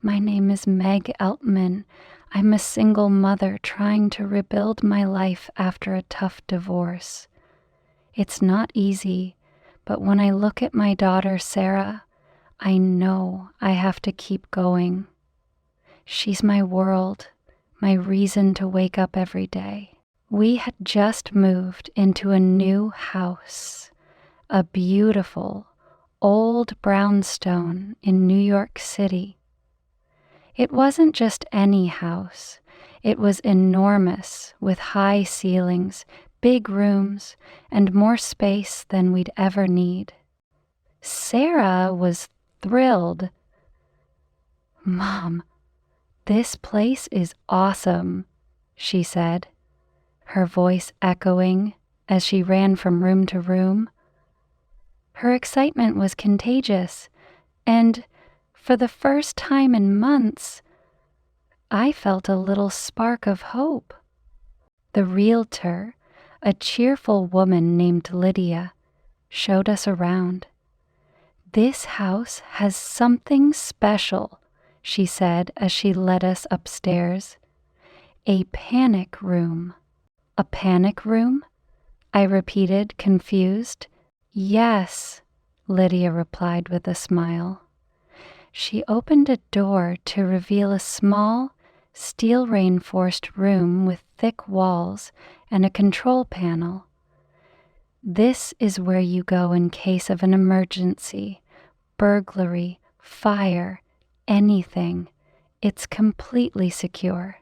My name is Meg Altman. I'm a single mother trying to rebuild my life after a tough divorce. It's not easy, but when I look at my daughter Sarah, I know I have to keep going. She's my world, my reason to wake up every day. We had just moved into a new house, a beautiful, old brownstone in New York City. It wasn't just any house. It was enormous, with high ceilings, big rooms, and more space than we'd ever need. Sarah was thrilled. "Mom, this place is awesome," she said, her voice echoing as she ran from room to room. Her excitement was contagious, and for the first time in months, I felt a little spark of hope. The realtor, a cheerful woman named Lydia, showed us around. "This house has something special," she said as she led us upstairs. "A panic room." "A panic room?" I repeated, confused. "Yes," Lydia replied with a smile. She opened a door to reveal a small, steel-reinforced room with thick walls and a control panel. "This is where you go in case of an emergency, burglary, fire, anything. It's completely secure."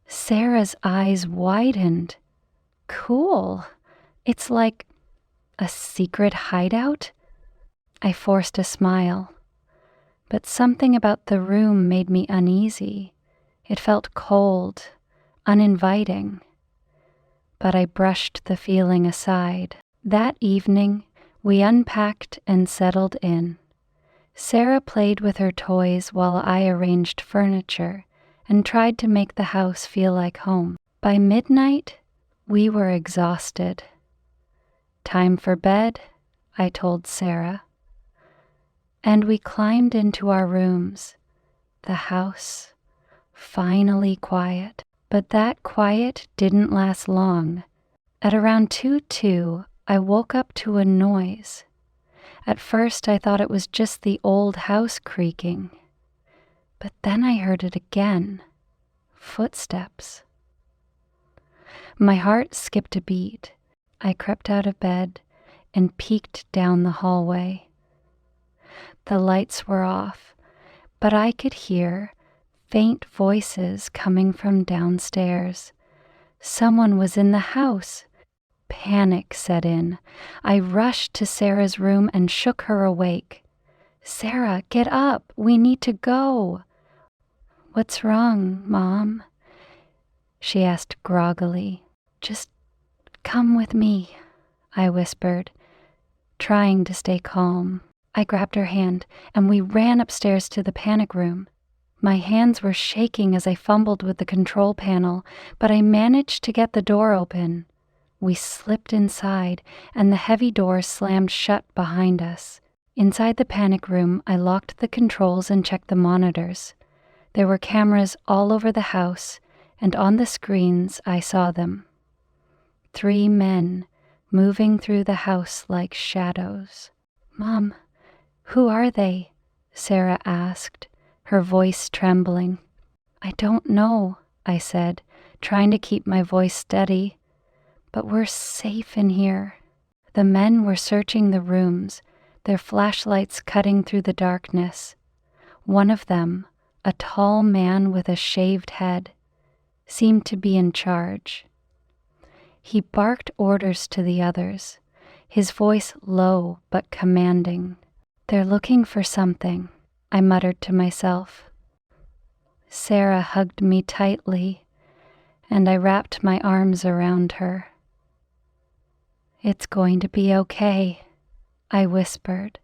Sarah's eyes widened. "Cool. It's like a secret hideout?" I forced a smile. But something about the room made me uneasy. It felt cold, uninviting. But I brushed the feeling aside. That evening, we unpacked and settled in. Sarah played with her toys while I arranged furniture and tried to make the house feel like home. By midnight, we were exhausted. "Time for bed," I told Sarah. And we climbed into our rooms, the house finally quiet. But that quiet didn't last long. At around 2:02, I woke up to a noise. At first, I thought it was just the old house creaking. But then I heard it again. Footsteps. My heart skipped a beat. I crept out of bed and peeked down the hallway. The lights were off, but I could hear faint voices coming from downstairs. Someone was in the house. Panic set in. I rushed to Sarah's room and shook her awake. "Sarah, get up. We need to go." "What's wrong, Mom?" she asked groggily. "Just come with me," I whispered, trying to stay calm. I grabbed her hand, and we ran upstairs to the panic room. My hands were shaking as I fumbled with the control panel, but I managed to get the door open. We slipped inside, and the heavy door slammed shut behind us. Inside the panic room, I locked the controls and checked the monitors. There were cameras all over the house, and on the screens I saw them. 3 men moving through the house like shadows. "Mom, who are they?" Sarah asked, her voice trembling. "I don't know," I said, trying to keep my voice steady. "But we're safe in here." The men were searching the rooms, their flashlights cutting through the darkness. One of them, a tall man with a shaved head, seemed to be in charge. He barked orders to the others, his voice low but commanding. "They're looking for something," I muttered to myself. Sarah hugged me tightly, and I wrapped my arms around her. "It's going to be okay," I whispered,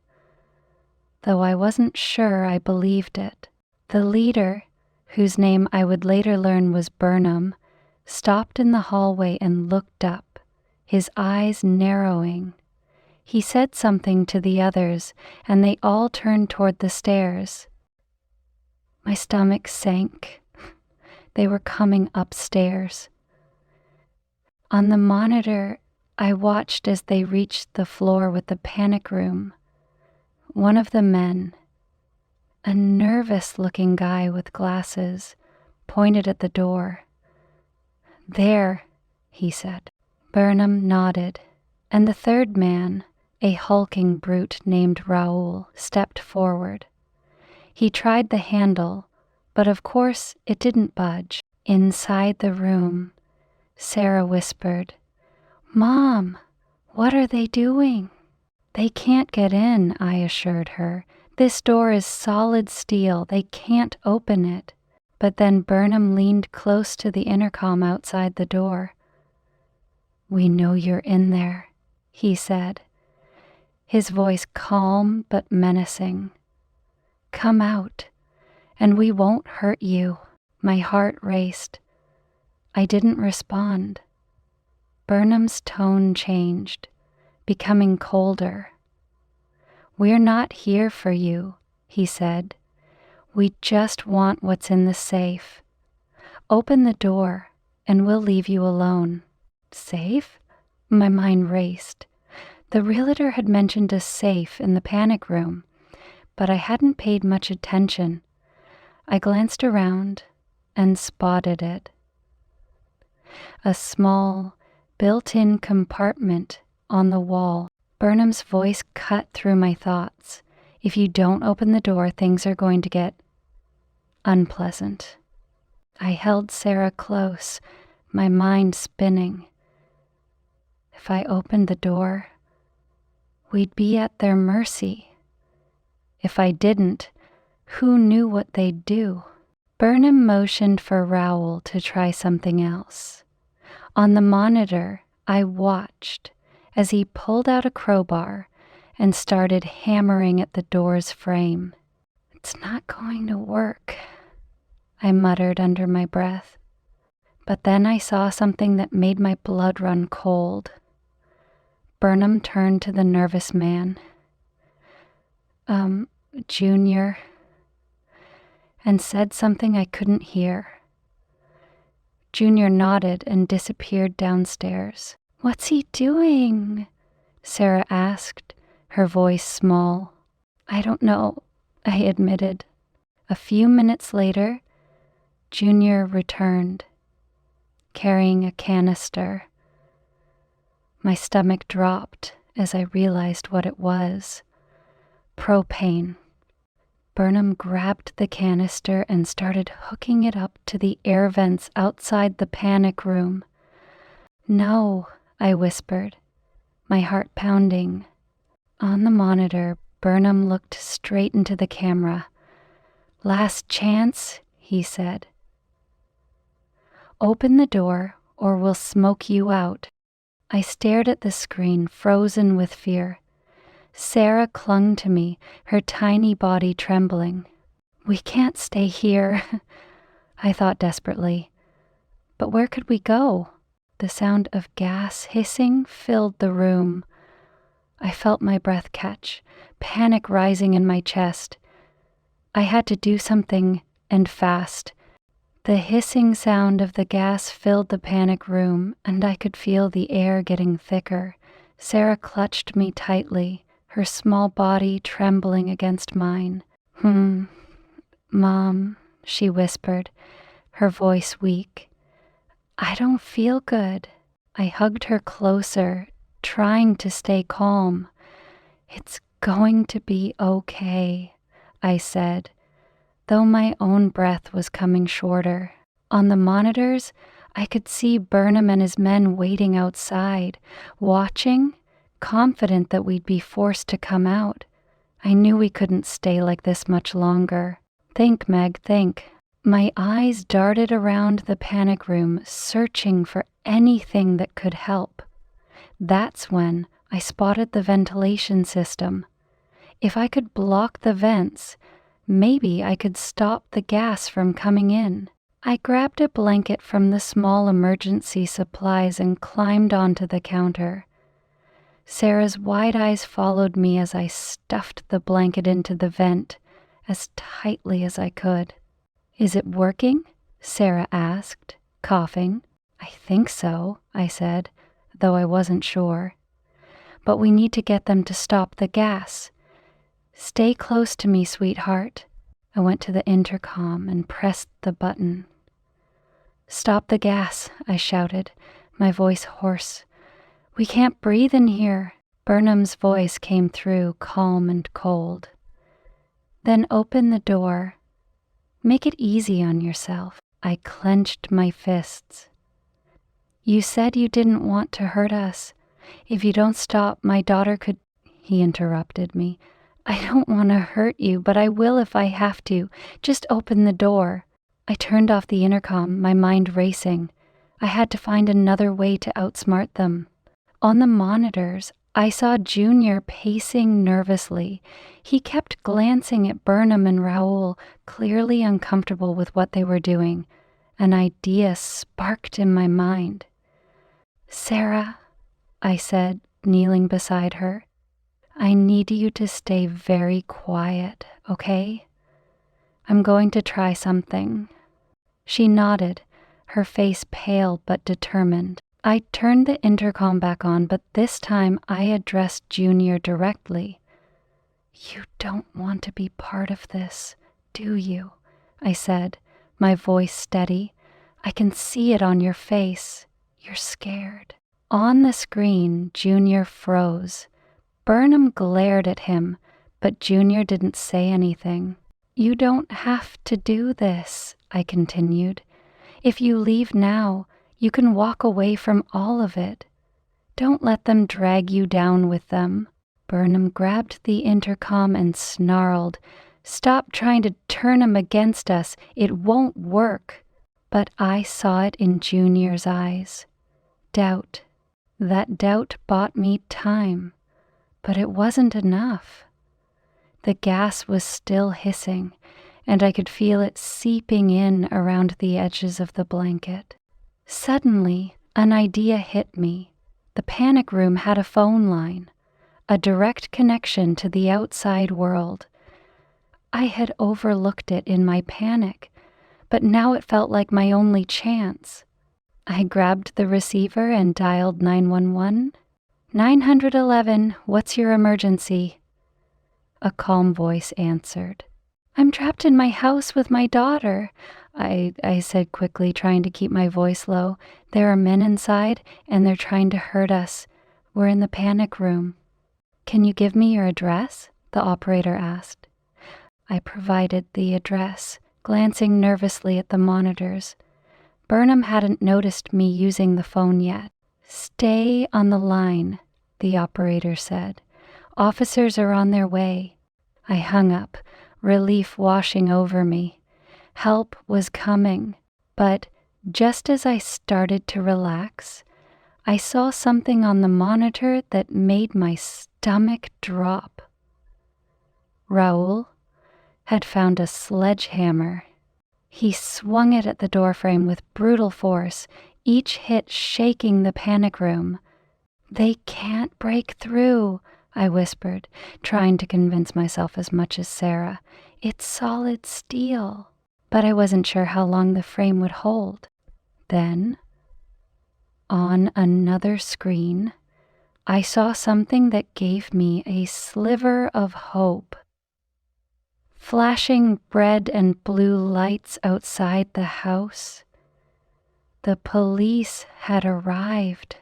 though I wasn't sure I believed it. The leader, whose name I would later learn was Burnham, stopped in the hallway and looked up, his eyes narrowing. He said something to the others, and they all turned toward the stairs. My stomach sank. They were coming upstairs. On the monitor, I watched as they reached the floor with the panic room. One of the men, a nervous-looking guy with glasses, pointed at the door. "There," he said. Burnham nodded, and the third man, a hulking brute named Raoul, stepped forward. He tried the handle, but of course it didn't budge. Inside the room, Sarah whispered, "Mom, what are they doing?" "They can't get in," I assured her. "This door is solid steel. They can't open it." But then Burnham leaned close to the intercom outside the door. "We know you're in there," he said, his voice calm but menacing. "Come out, and we won't hurt you." My heart raced. I didn't respond. Burnham's tone changed, becoming colder. "We're not here for you," he said. "We just want what's in the safe. Open the door, and we'll leave you alone." Safe? My mind raced. The realtor had mentioned a safe in the panic room, but I hadn't paid much attention. I glanced around and spotted it. A small, built-in compartment on the wall. Burnham's voice cut through my thoughts. "If you don't open the door, things are going to get unpleasant." I held Sarah close, my mind spinning. If I opened the door, we'd be at their mercy. If I didn't, who knew what they'd do? Burnham motioned for Raoul to try something else. On the monitor, I watched as he pulled out a crowbar and started hammering at the door's frame. "It's not going to work," I muttered under my breath. But then I saw something that made my blood run cold. Burnham turned to the nervous man. Junior," and said something I couldn't hear. Junior nodded and disappeared downstairs. "What's he doing?" Sarah asked, her voice small. "I don't know," I admitted. A few minutes later, Junior returned, carrying a canister. My stomach dropped as I realized what it was. Propane. Burnham grabbed the canister and started hooking it up to the air vents outside the panic room. "No," I whispered, my heart pounding. On the monitor, Burnham looked straight into the camera. "Last chance," he said. "Open the door or we'll smoke you out." I stared at the screen, frozen with fear. Sarah clung to me, her tiny body trembling. "We can't stay here," I thought desperately. But where could we go? The sound of gas hissing filled the room. I felt my breath catch, panic rising in my chest. I had to do something, and fast. The hissing sound of the gas filled the panic room, and I could feel the air getting thicker. Sarah clutched me tightly, her small body trembling against mine. Mom," she whispered, her voice weak. "I don't feel good." I hugged her closer, trying to stay calm. "It's going to be okay," I said, though my own breath was coming shorter. On the monitors, I could see Burnham and his men waiting outside, watching, confident that we'd be forced to come out. I knew we couldn't stay like this much longer. "Think, Meg, think." My eyes darted around the panic room, searching for anything that could help. That's when I spotted the ventilation system. If I could block the vents, maybe I could stop the gas from coming in. I grabbed a blanket from the small emergency supplies and climbed onto the counter. Sarah's wide eyes followed me as I stuffed the blanket into the vent as tightly as I could. Is it working? Sarah asked, coughing. I think so, I said, though I wasn't sure. But we need to get them to stop the gas. Stay close to me, sweetheart. I went to the intercom and pressed the button. Stop the gas, I shouted, my voice hoarse. We can't breathe in here. Burnham's voice came through, calm and cold. Then open the door. Make it easy on yourself. I clenched my fists. You said you didn't want to hurt us. If you don't stop, my daughter could... He interrupted me. I don't want to hurt you, but I will if I have to. Just open the door. I turned off the intercom, my mind racing. I had to find another way to outsmart them. On the monitors, I saw Junior pacing nervously. He kept glancing at Burnham and Raoul, clearly uncomfortable with what they were doing. An idea sparked in my mind. Sarah, I said, kneeling beside her, I need you to stay very quiet, okay? I'm going to try something. She nodded, her face pale but determined. I turned the intercom back on, but this time I addressed Junior directly. You don't want to be part of this, do you? I said, my voice steady. I can see it on your face. You're scared. On the screen, Junior froze. Burnham glared at him, but Junior didn't say anything. You don't have to do this, I continued. If you leave now, you can walk away from all of it. Don't let them drag you down with them. Burnham grabbed the intercom and snarled, Stop trying to turn him against us. It won't work. But I saw it in Junior's eyes. Doubt. That doubt bought me time. But it wasn't enough. The gas was still hissing, and I could feel it seeping in around the edges of the blanket. Suddenly, an idea hit me. The panic room had a phone line, a direct connection to the outside world. I had overlooked it in my panic, but now it felt like my only chance. I grabbed the receiver and dialed 911. 911, what's your emergency? A calm voice answered. I'm trapped in my house with my daughter, I said quickly, trying to keep my voice low. There are men inside, and they're trying to hurt us. We're in the panic room. Can you give me your address? The operator asked. I provided the address, glancing nervously at the monitors. Burnham hadn't noticed me using the phone yet. Stay on the line, the operator said. Officers are on their way. I hung up, relief washing over me. Help was coming, but just as I started to relax, I saw something on the monitor that made my stomach drop. Raoul had found a sledgehammer. He swung it at the doorframe with brutal force, each hit shaking the panic room. They can't break through, I whispered, trying to convince myself as much as Sarah. It's solid steel. But I wasn't sure how long the frame would hold. Then, on another screen, I saw something that gave me a sliver of hope. Flashing red and blue lights outside the house. The police had arrived.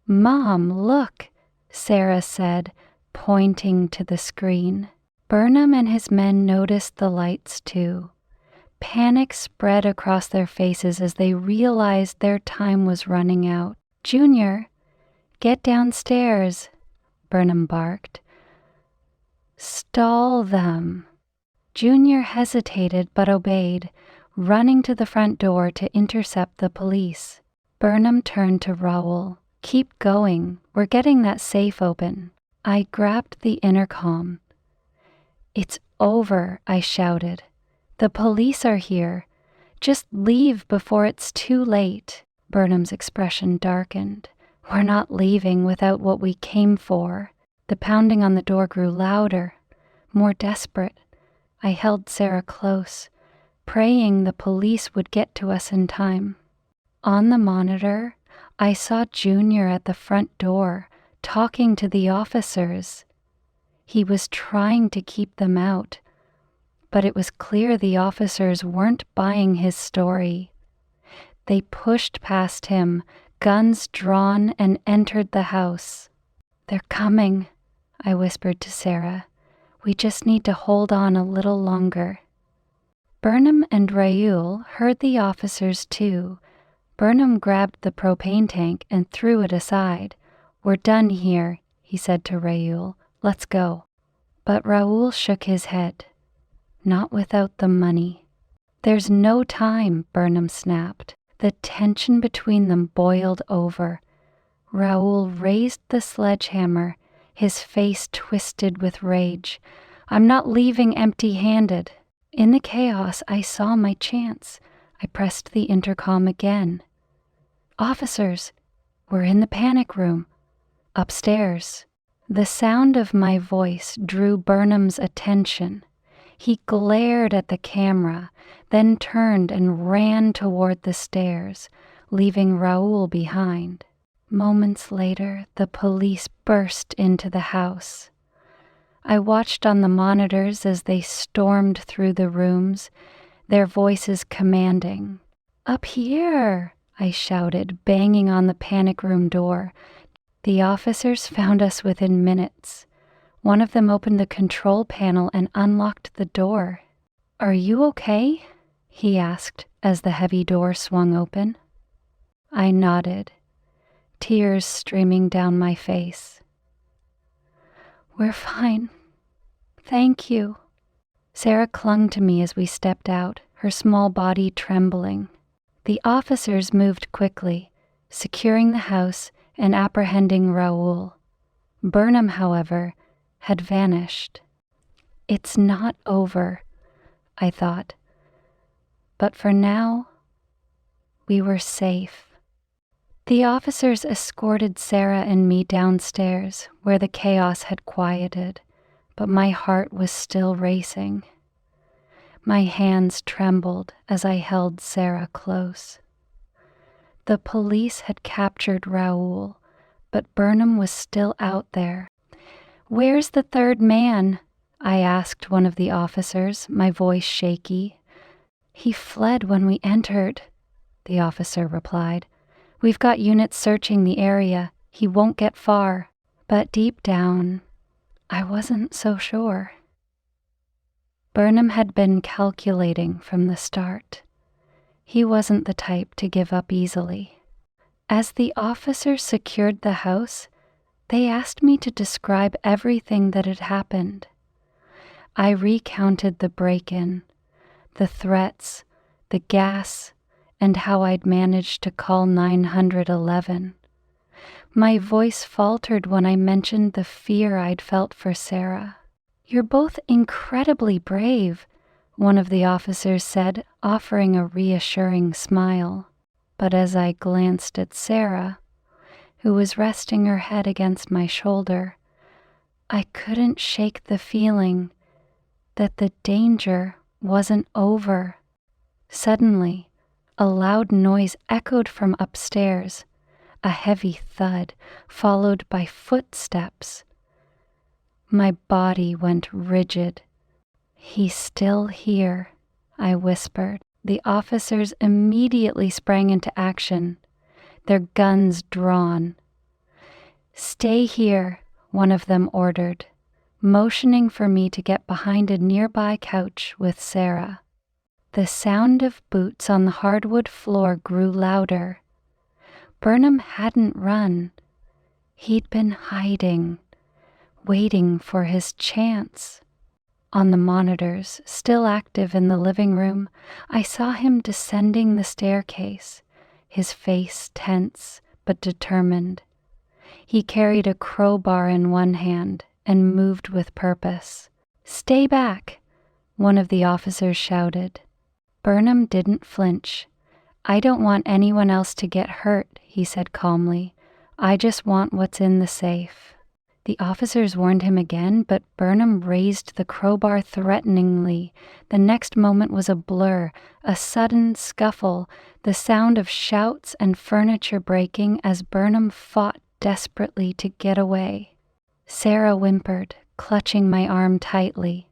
Mom, look, Sarah said, pointing to the screen. Burnham and his men noticed the lights too. Panic spread across their faces as they realized their time was running out. Junior, get downstairs, Burnham barked. Stall them. Junior hesitated but obeyed, running to the front door to intercept the police. Burnham turned to Raoul. Keep going. We're getting that safe open. I grabbed the intercom. It's over, I shouted. The police are here. Just leave before it's too late. Burnham's expression darkened. We're not leaving without what we came for. The pounding on the door grew louder, more desperate. I held Sarah close, praying the police would get to us in time. On the monitor, I saw Junior at the front door, talking to the officers. He was trying to keep them out, but it was clear the officers weren't buying his story. They pushed past him, guns drawn, and entered the house. "They're coming," I whispered to Sarah. "We just need to hold on a little longer." Burnham and Raoul heard the officers too. Burnham grabbed the propane tank and threw it aside. "We're done here," he said to Raoul. "Let's go." But Raoul shook his head. "Not without the money." "There's no time," Burnham snapped. The tension between them boiled over. Raoul raised the sledgehammer, his face twisted with rage. "I'm not leaving empty-handed." In the chaos, I saw my chance. I pressed the intercom again. "Officers, we're in the panic room. Upstairs." The sound of my voice drew Burnham's attention. He glared at the camera, then turned and ran toward the stairs, leaving Raoul behind. Moments later, the police burst into the house. I watched on the monitors as they stormed through the rooms, their voices commanding. "Up here!" I shouted, banging on the panic room door. The officers found us within minutes. One of them opened the control panel and unlocked the door. "Are you okay?" he asked as the heavy door swung open. I nodded, tears streaming down my face. "We're fine. Thank you." Sarah clung to me as we stepped out, her small body trembling. The officers moved quickly, securing the house and apprehending Raoul. Burnham, however, had vanished. "It's not over," I thought. But for now, we were safe. The officers escorted Sarah and me downstairs, where the chaos had quieted, but my heart was still racing. My hands trembled as I held Sarah close. The police had captured Raoul, but Burnham was still out there. "Where's the third man?" I asked one of the officers, my voice shaky. "He fled when we entered," the officer replied. "We've got units searching the area. He won't get far." But deep down, I wasn't so sure. Burnham had been calculating from the start. He wasn't the type to give up easily. As the officers secured the house, they asked me to describe everything that had happened. I recounted the break-in, the threats, the gas, and how I'd managed to call 911. My voice faltered when I mentioned the fear I'd felt for Sarah. "You're both incredibly brave," one of the officers said, offering a reassuring smile. But as I glanced at Sarah, who was resting her head against my shoulder, I couldn't shake the feeling that the danger wasn't over. Suddenly, a loud noise echoed from upstairs, a heavy thud, followed by footsteps. My body went rigid. "He's still here," I whispered. The officers immediately sprang into action, their guns drawn. "Stay here," one of them ordered, motioning for me to get behind a nearby couch with Sarah. The sound of boots on the hardwood floor grew louder. Burnham hadn't run. He'd been hiding, waiting for his chance. On the monitors, still active in the living room, I saw him descending the staircase, his face tense but determined. He carried a crowbar in one hand and moved with purpose. "Stay back," one of the officers shouted. Burnham didn't flinch. "I don't want anyone else to get hurt," he said calmly. "I just want what's in the safe." The officers warned him again, but Burnham raised the crowbar threateningly. The next moment was a blur, a sudden scuffle, the sound of shouts and furniture breaking as Burnham fought desperately to get away. Sarah whimpered, clutching my arm tightly.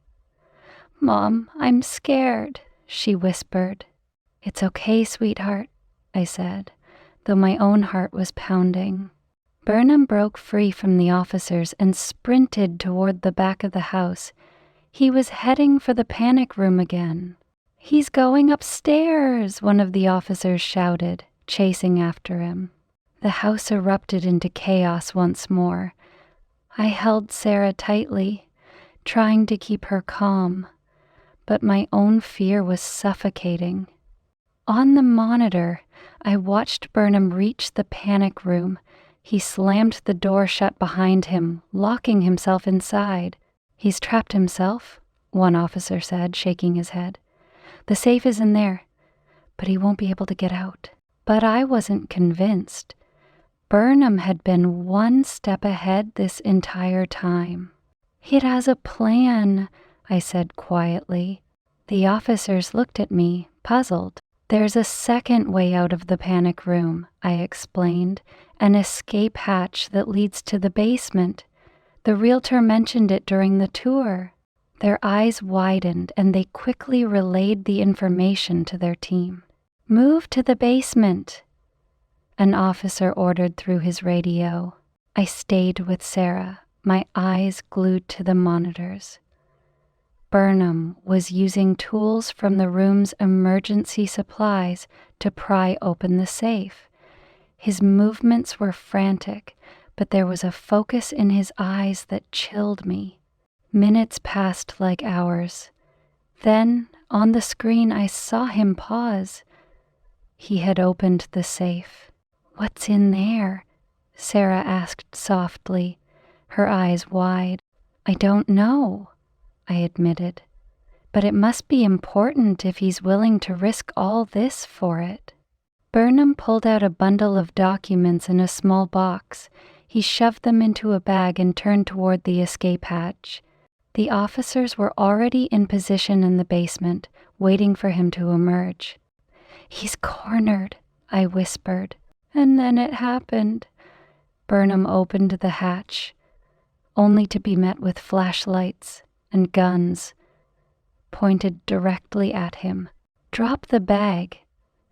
"Mom, I'm scared," she whispered. "It's okay, sweetheart," I said, though my own heart was pounding. Burnham broke free from the officers and sprinted toward the back of the house. He was heading for the panic room again. "He's going upstairs," one of the officers shouted, chasing after him. The house erupted into chaos once more. I held Sarah tightly, trying to keep her calm, but my own fear was suffocating. On the monitor, I watched Burnham reach the panic room. He slammed the door shut behind him, locking himself inside. "He's trapped himself," one officer said, shaking his head. "The safe is in there, but he won't be able to get out." But I wasn't convinced. Burnham had been one step ahead this entire time. "It has a plan," I said quietly. The officers looked at me, puzzled. "There's a second way out of the panic room," I explained, "an escape hatch that leads to the basement. The realtor mentioned it during the tour." Their eyes widened and they quickly relayed the information to their team. "Move to the basement," an officer ordered through his radio. I stayed with Sarah, my eyes glued to the monitors. Burnham was using tools from the room's emergency supplies to pry open the safe. His movements were frantic, but there was a focus in his eyes that chilled me. Minutes passed like hours. Then, on the screen, I saw him pause. He had opened the safe. "What's in there?" Sarah asked softly, her eyes wide. "I don't know," I admitted, "but it must be important if he's willing to risk all this for it." Burnham pulled out a bundle of documents in a small box. He shoved them into a bag and turned toward the escape hatch. The officers were already in position in the basement, waiting for him to emerge. "He's cornered," I whispered. And then it happened. Burnham opened the hatch, only to be met with flashlights and guns pointed directly at him. "Drop the bag,"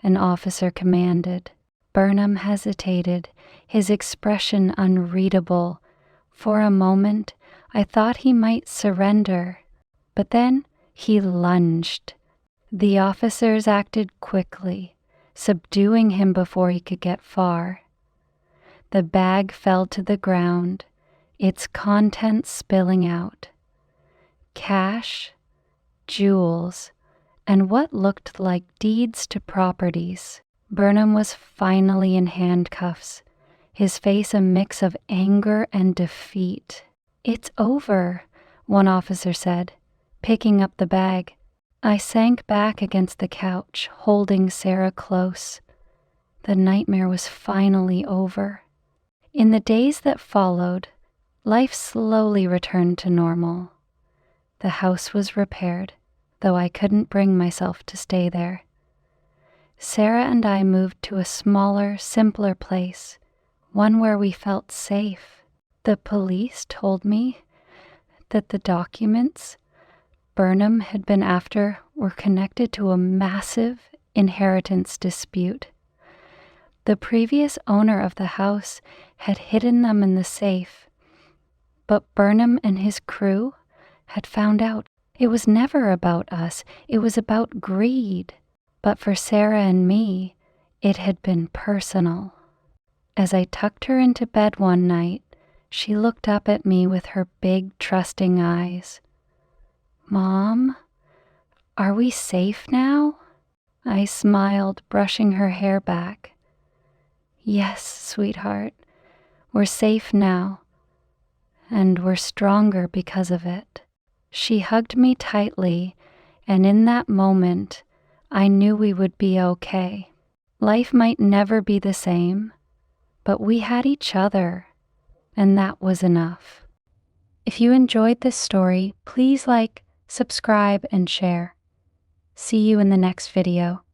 an officer commanded. Burnham hesitated, his expression unreadable. For a moment, I thought he might surrender, but then he lunged. The officers acted quickly, subduing him before he could get far. The bag fell to the ground, its contents spilling out. Cash, jewels, and what looked like deeds to properties. Burnham was finally in handcuffs, his face a mix of anger and defeat. "It's over," one officer said, picking up the bag. I sank back against the couch, holding Sarah close. The nightmare was finally over. In the days that followed, life slowly returned to normal. The house was repaired, though I couldn't bring myself to stay there. Sarah and I moved to a smaller, simpler place, one where we felt safe. The police told me that the documents Burnham had been after were connected to a massive inheritance dispute. The previous owner of the house had hidden them in the safe, but Burnham and his crew had found out. It was never about us, it was about greed. But for Sarah and me, it had been personal. As I tucked her into bed one night, she looked up at me with her big, trusting eyes. "Mom, are we safe now?" I smiled, brushing her hair back. "Yes, sweetheart, we're safe now, and we're stronger because of it." She hugged me tightly, and in that moment, I knew we would be okay. Life might never be the same, but we had each other, and that was enough. If you enjoyed this story, please like, subscribe, and share. See you in the next video.